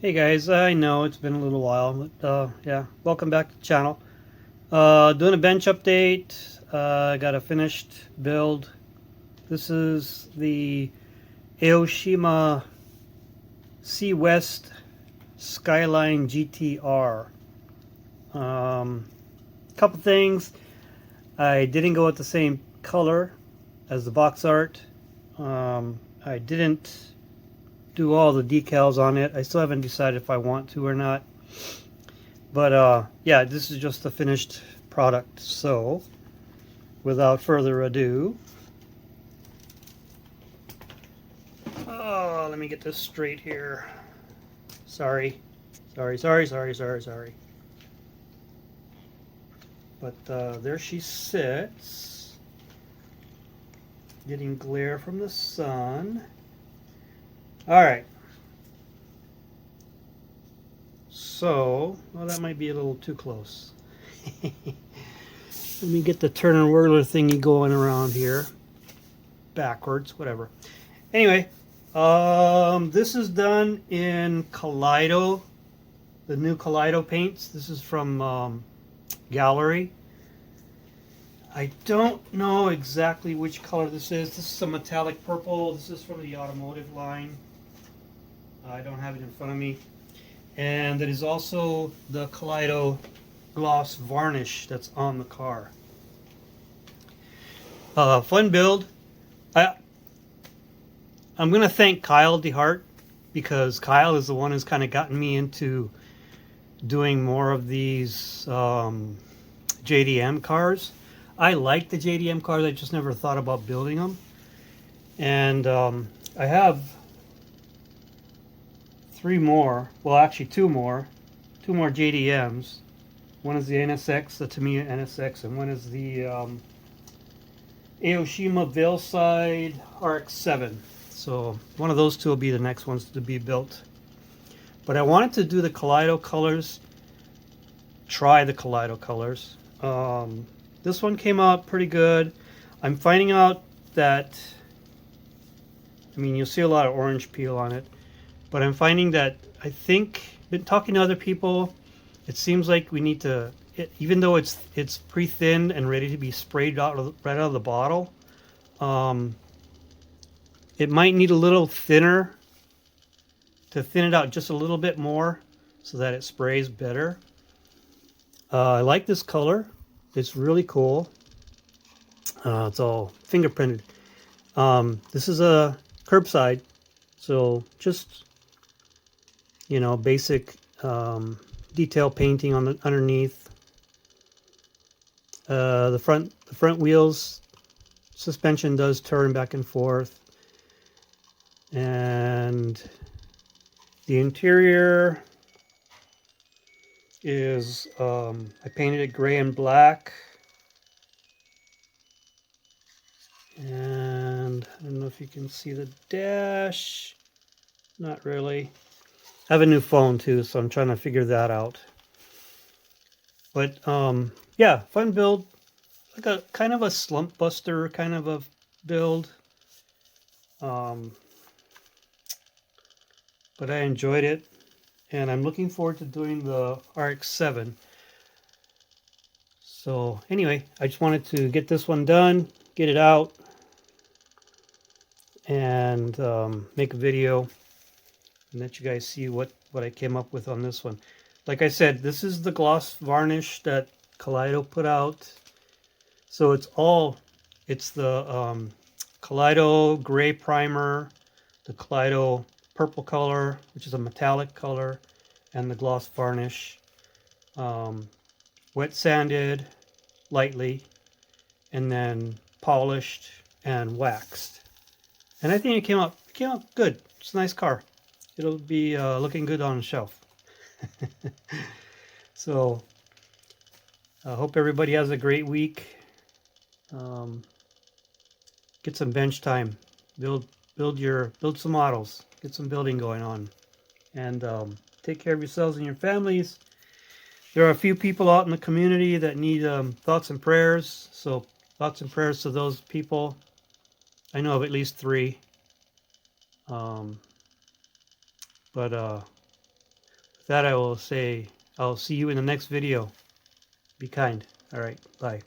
Hey guys, I know it's been a little while, but yeah, welcome back to the channel. Doing a bench update. I got a finished build. This is the Aoshima Sea West Skyline GTR. Couple things. I didn't go with the same color as the box art. I didn't do all the decals on it. I still haven't decided if I want to or not. But yeah, this is just the finished product. So without further ado, let me get this straight here. Sorry. But there she sits, getting glare from the sun. All right. So, well, that might be a little too close. Let me get the Turner Whirler thingy going around here. Backwards, whatever. Anyway, this is done in Kaleido, the new Kaleido paints. This is from Gallery. I don't know exactly which color this is. This is a metallic purple. This is from the automotive line. I don't have it in front of me. And it is also the Kaleido gloss varnish that's on the car. Fun build. I'm going to thank Kyle DeHart because Kyle is the one who's kind of gotten me into doing more of these JDM cars. I like the JDM cars. I just never thought about building them. And I have three more. Well, actually two more. Two more JDMs. One is the NSX, the Tamiya NSX, and one is the Aoshima Veilside RX-7. So one of those two will be the next ones to be built. But I wanted to do the Kaleido colors. Try the Kaleido colors. This one came out pretty good. I'm finding out that, I mean, you'll see a lot of orange peel on it, but I'm finding that been talking to other people, it seems like we need to, even though it's pre-thinned and ready to be sprayed right out of the bottle, it might need a little thinner to thin it out just a little bit more so that it sprays better. I like this color. It's really cool. It's all fingerprinted. This is a curbside, so just, you know, basic detail painting on the underneath. The front wheels suspension does turn back and forth, and the interior is I painted it gray and black, and I don't know if you can see the dash. Not really. I have a new phone too, so I'm trying to figure that out. But yeah, fun build. Like a kind of a slump buster kind of a build. But I enjoyed it, and I'm looking forward to doing the RX-7. So anyway, I just wanted to get this one done, get it out, and make a video and let you guys see what I came up with on this one. Like I said, this is the gloss varnish that Kaleido put out. So it's the Kaleido gray primer, the Kaleido purple color, which is a metallic color, and the gloss varnish. Wet sanded lightly, and then polished and waxed. And I think it came out good. It's a nice car. It'll be looking good on the shelf. So I hope everybody has a great week. Get some bench time. Build some models. Get some building going on, and take care of yourselves and your families. There are a few people out in the community that need thoughts and prayers. So thoughts and prayers to those people. I know of at least three. But that, I will say I'll see you in the next video. Be kind. All right. Bye.